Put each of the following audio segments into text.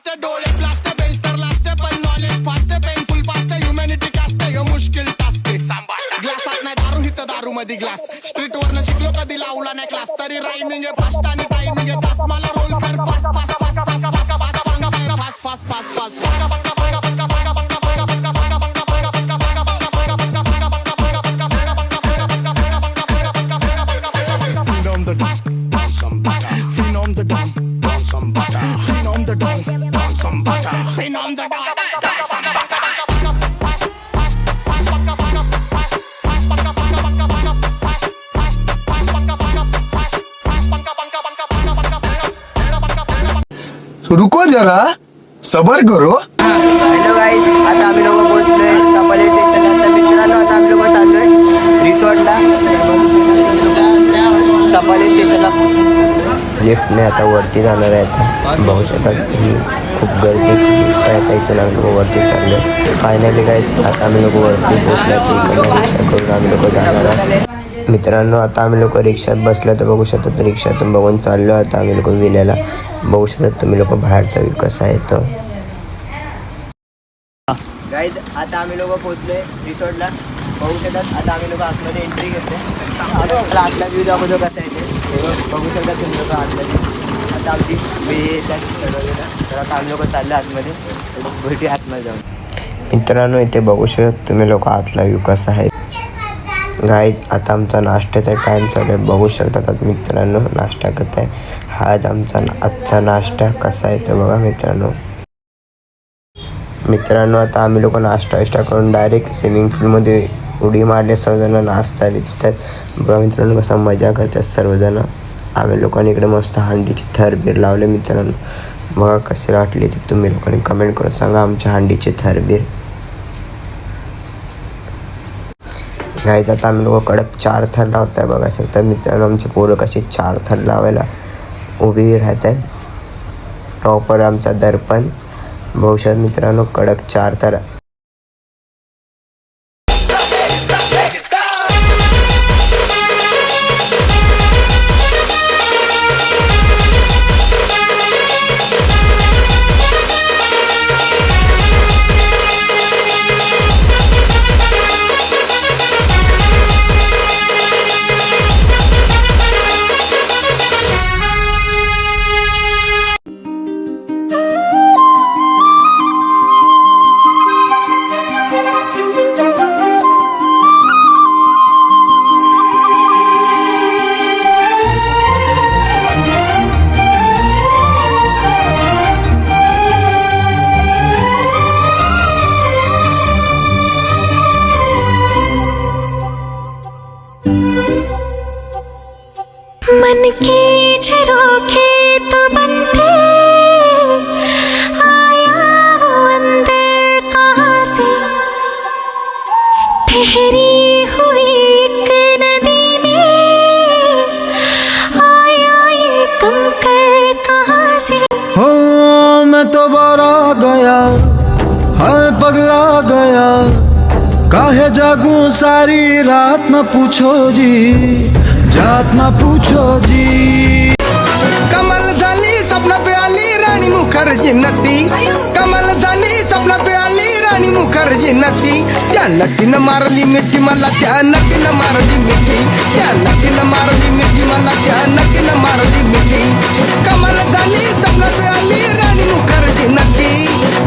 Fast डोळे blast बेस्टर last पण knowledge fast painful fast humanity cast यो मुश्किल टास्क ग्लासात नाही दारू हित दारू मध्ये ग्लास स्ट्रीट वरनं शिकलो कधी लावला नाही क्लास तरी रायमिंग आहे फास्ट आणि टायमिंग आहे तास मला रोल कर pass pass pass pass pass pass pass pass pass रुको जरा सबर करो। हॅलो गाईज, आता आम्ही लोक पोहोचलोय सफारी स्टेशनला। तर मित्रांनो आता आम्ही लोक चाललोय रिसॉर्टला। सफारी स्टेशनला लिफ्टने आता वरती जाणार आहे। बघू शकतात ही खूप गर्दीची लिफ्ट आहे। आता इथून आम्ही लोक वरती चाललोय। फायनली गाईज आता आम्ही लोक वरती पोहोचलो। रिक्षा करून आम्ही लोक जाणार आहे। मित्रांनो आता आम्ही लोक रिक्षात बसलो तर बघू शकतात रिक्षातून बघून चाललो आता आम्ही लोक विल्याला। बघू शकतात तुम्ही लोक बाहेरचा व्ह्यू कसा आहे तो। गाईज आता आम्ही लोक पोहोचलोय रिसॉर्टला। बघू शकतात आता आम्ही लोक आतमध्ये एंट्री करतोय। आतला व्ह्यू दाखवतो कसा आहे ते बघू शकतात तुम्ही लोक आतमध्ये। आता आमची ठरवलेला तर आता आम्ही लोक चाललो आतमध्ये। भेटूया आतमध्ये जाऊन। मित्रांनो इथे बघू शकतात तुम्ही लोक आतला व्ह्यू कसा आहे। गाईज आता आमचा नाश्त्याचा टाईम चालू आहे। बघू शकतात आता मित्रांनो नाश्ता करत आहे। हा आमचा आजचा नाश्ता कसा आहे तर बघा मित्रांनो। आता आम्ही लोक नाश्ता करून डायरेक्ट स्विमिंग पूलमध्ये उडी मारले। सर्वजण नाचतात दिसतात बघा मित्रांनो कसा मजा करतात सर्वजण। आम्ही लोकांनी इकडे मस्त हांडीची थरबीर लावले मित्रांनो। बघा कसे वाटले ते तुम्ही लोकांनी कमेंट करून सांगा आमच्या हांडीचे थरबीर। गाईज आता आम्ही लोक कडक 4 थर लावत आहे बघा शकता मित्रांनो। आमचे पोरं कशी 4 थर लावायला उभी राहत आहेत। टॉपर आमचा दर्पण बघू शकता मित्रांनो कडक 4 थर। मन के झरोखे तो बनते आया वो अंदर कहाँ से ठहरी हुई एक नदी में आया ये कंकर कहाँ से। हो मैं तो बड़ा गया हाय पगला गया काहे जागूं सारी रात न पूछो जी जात ना पूछो जी। कमल झाली स्वप्नात आली राणी मुखर्जी नटी। कमल झाली स्वप्नात आली राणी मुखर्जी नटी। त्या नटीनं मारली मिठी मला त्या नटीनं मारली मिठी। त्या नटीनं मारली मिठी मला त्या नटीनं मारली मिठी। कमल झाली स्वप्नात आली राणी मुखर्जी नटी।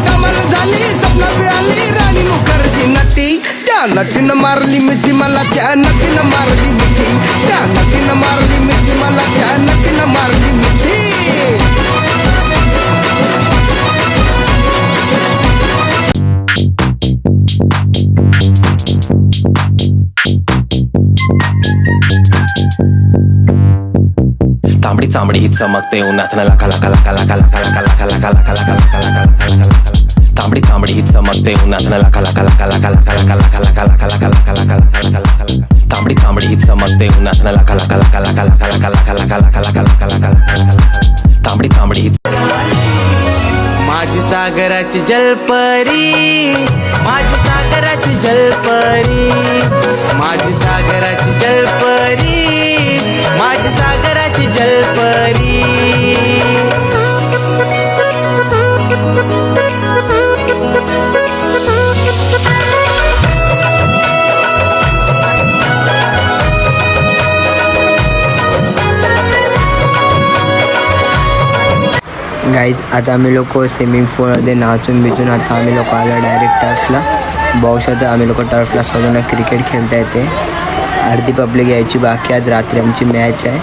कमल झाली स्वप्नात आली राणी मुखर्जी नटी। त्या नटीनं मारली मिठी मला त्या नटीनं मारली मिठी। त्या नटीनं मारली मिठी मला त्या नटीनं मारली मिठी। तांबडी चांबडी ही चमकते उन्हातनं लाका लाका लाका लाका लाका लाका लाका लाका लाका लाका लाका लाका। तांबडी चांबडी ही चमकते उन्हातनं लाका लाका लाका लाका लाका लाका लाका लाका लाका लाका लाका लाका लाका लाका। तांबडी चांबडी ही चमकते उन्हातनं लाका लाका लाका लाका लाका लाका लाका लाका लाका लाका लाका लाका लाका। तांबडी चांबडी ही माझी सागराची जलपरी माझी सागराची जलपरी माझी सागराची जलपरी माझी सागराची जलपरी। गाईज आता आम्ही लोक स्विमिंग पूलमध्ये नाचून बिचून आता आम्ही लोक आलो डायरेक्ट टर्फला. बघू शकता आम्ही लोक टर्फला सगळ्यांना क्रिकेट खेळता येते. अर्धी पब्लिक यायची बाकी. आज रात्री आमची मॅच आहे,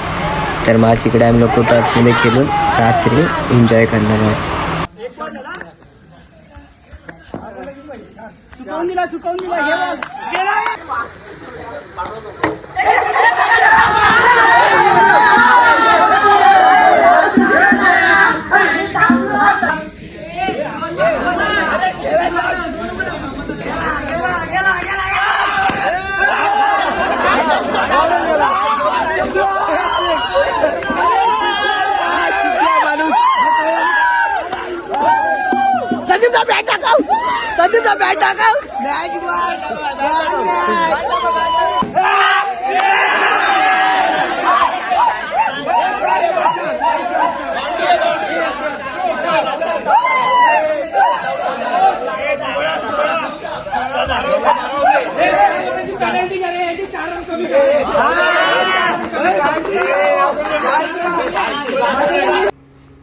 तर मॅच इकडे आम्ही लोक टर्फमध्ये खेळून रात्री एन्जॉय करणार आहोत.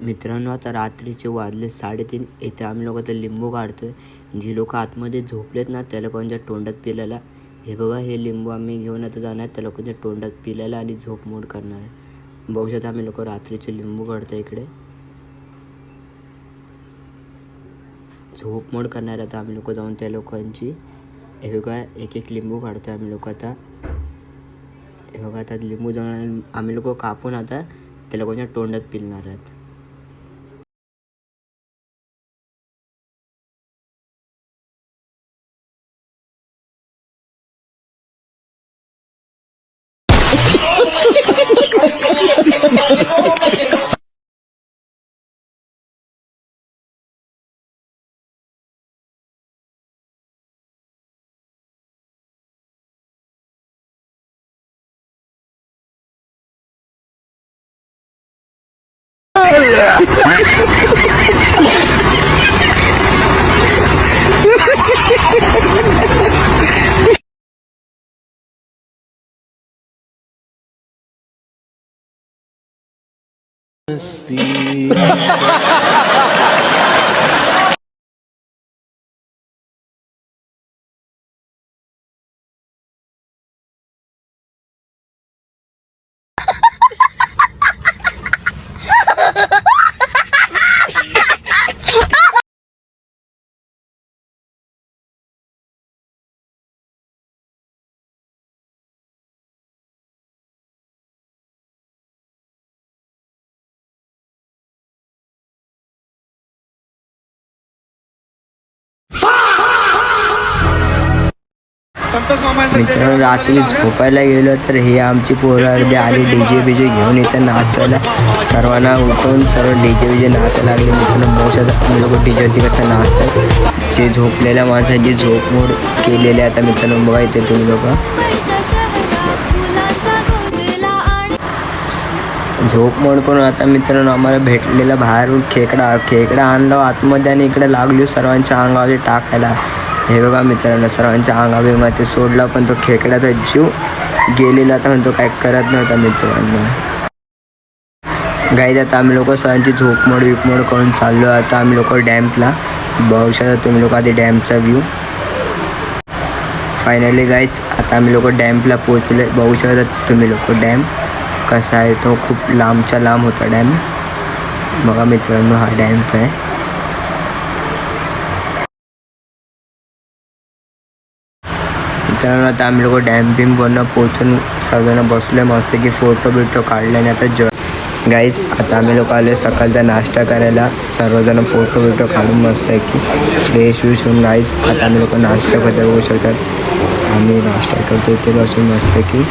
मित्रांनो आता रात्रीचे वाजले 3:30. इथे आम्ही लोक आता लिंबू काढतोय. जी लोक आतमध्ये झोपलेत ना त्या लोकांच्या तोंडात पिल्याला हे बघा, हे लिंबू आम्ही घेऊन आता जाणार त्या लोकांच्या तोंडात पिल्याला आणि झोप मोड करणार आहे. बघू शकता आम्ही लोक रात्रीचे लिंबू काढतोय. इकडे झोप मोड करणार आता आम्ही लोक जाऊन त्या लोकांची. हे बघा एक एक लिंबू काढतोय आम्ही लोक आता. हे बघा आता लिंबू जाऊन आम्ही लोक कापून आता त्या लोकांच्या तोंडात पिलणार आहेत. मित्रांनो रात्री झोपायला गेलो तर हे आमची पोरं अर्धी आली डीजे बीजे घेऊन इथं नाचायला. सर्वांना उठवून सर्व डीजे बीजे नाचायला लागले. मित्रांनो मोठ्या आम्ही लोक डीजेवरती कसं नाचतात. जे झोपलेल्या माणसांची झोप मोड केलेले आता मित्रांनो बघा इथे तुम्ही लोक. झोप मोड करून आता मित्रांनो आम्हाला भेटलेला बाहेरून खेकडा आणला आतमध्ये आणि इकडे लागलो सर्वांच्या अंगावर टाकायला. हे बघा मित्रांनो सर्वांच्या अंगामध्ये सोडला पण तो खेकड्याचा जीव गेलेला तर पण तो काय करत नव्हता मित्रांनो. गाईज आता आम्ही लोक सर्वांची झोपमोड विपमोड करून चाललो. आता आम्ही लोक डॅम्पला. बघू शकता तुम्ही लोक आधी डॅमचा व्ह्यू. फायनली गाईज आता आम्ही लोक डॅम्पला पोचले. बघू शकता तुम्ही लोक डॅम कसा आहे. तो खूप लांबच्या लांब होता डॅम. बघा मित्रांनो हा डॅम्प आहे. मित्रांनो आता आम्ही लोक डॅम्पिंगवरनं पोचून सगळ्यांना बसलो मस्त की फोटो बिटो काढले. आणि आता गाईज आता आम्ही लोक आले सकाळचा नाश्ता करायला. सर्वजण फोटो बिटो काढून मस्त आहे की फ्रेश व्यूश होऊन. गाईज आता आम्ही लोक नाश्ता करता बघू शकतात. आम्ही नाश्ता करतो इथे बसून मस्त आहे की.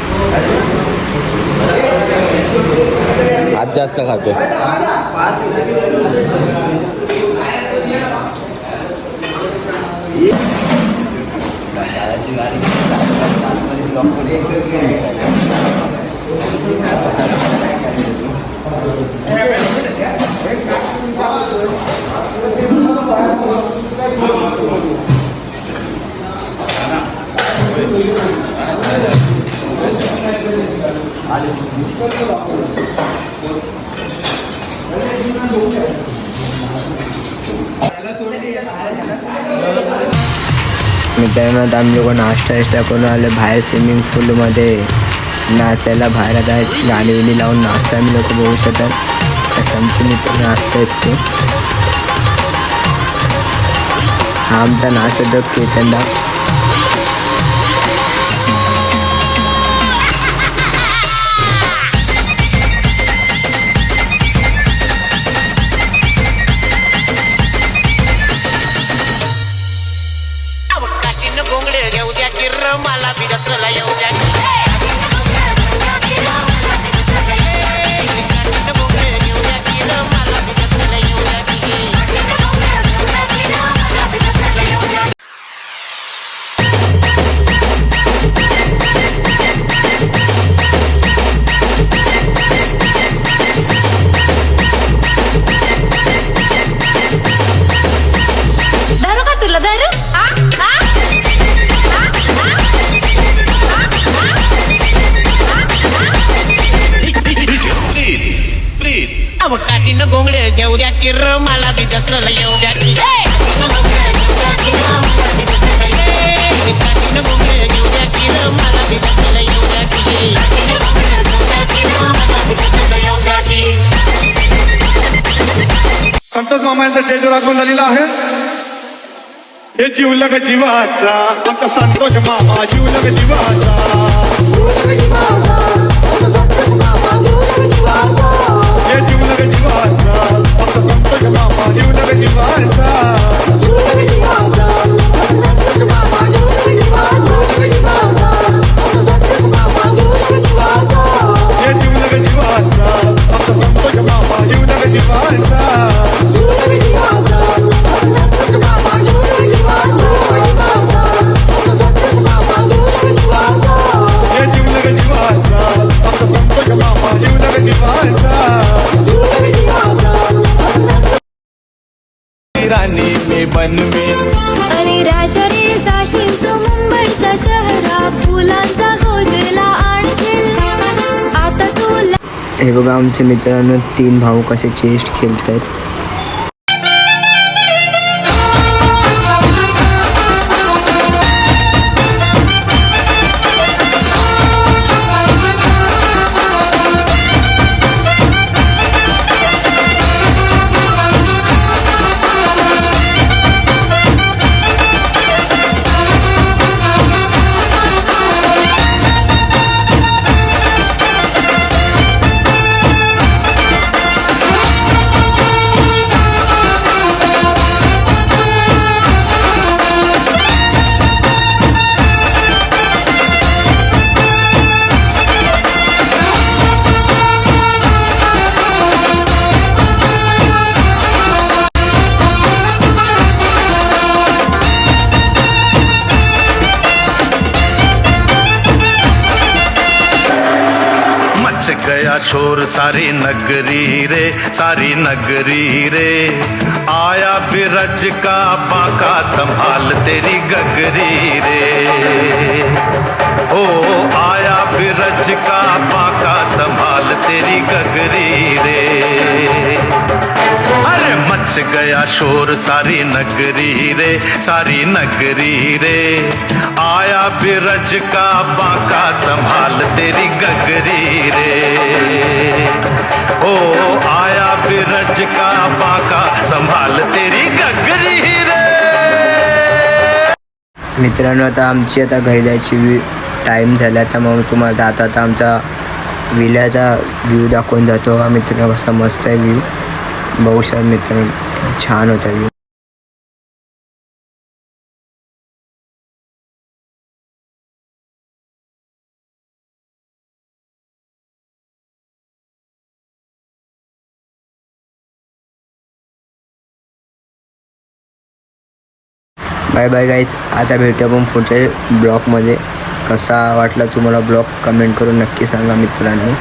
आज जास्त खातो. मित्रांनो आता आम्ही लोक नाश्ता करून आलो बाहेर स्विमिंग पूलमध्ये नाचायला. बाहेर आता गाणी विणी लावून नाचता आम्ही लोक बघू शकतात. कसं आमचे मित्र नाचतात ते. हा आमचा नाच होतो केतनदा. गोंगडे घेऊ द्या किर्र मला बिगतला येऊ द्या दारू का तुला दारू काठीनं गोंगडे घेऊ द्या किर्र मला बिगतला येऊ द्या काठीनं गोंगडे घेऊ द्या किर्र मला बिगतला येऊ द्या संतोष मामा यांचा स्टेजवर आगमन झालेला आहे. हे जीवलग जीवाचा आमचा संतोष मामा जीवलग जीवाचा. हे जीवलग जीवाचा आमचा संतोष मामा जीवलग जीवाचा. हे जीवलग जीवाचा आमचा संतोष मामा जीवलग जीवाचा. राणी मी बनवीन. अरे राजा रे जाशील तू मुंबईच्या शहरा फुलांचा गोदला आणशील आता तुला. हे बघा आमचे मित्रांनो 3 भाऊ कसे चेस्ट खेळत आहेत. गया शोर सारी नगरी रे, सारी नगरी रे. आया बिरज का बांका संभाल तेरी गगरी रे. ओ आया बिरज का बांका संभाल तेरी गगरी रे. अरे मच गया शोर सारी नगरी रे, सारी नगरी रे. आया बिरज का बांका संभाल तेरी गगरी रे. ओ आया बिरज का बांका संभाल तेरी गगरी रे. मित्रांनो आता आमची आता घरी जायची टाईम झाला. आता मग तुम्हाला जाता आता आमचा विल्याचा व्ह्यू दाखवून जातो. हा मित्रांनो कसा मस्त आहे व्ह्यू बघू शकता मित्रांनो, किती छान होता व्ह्यू. Bye bye guys. आता भेटू आपण पुढच्या ब्लॉगमध्ये. कसा वाटला तुम्हाला ब्लॉग कमेंट करून नक्की सांगा मित्रांनो.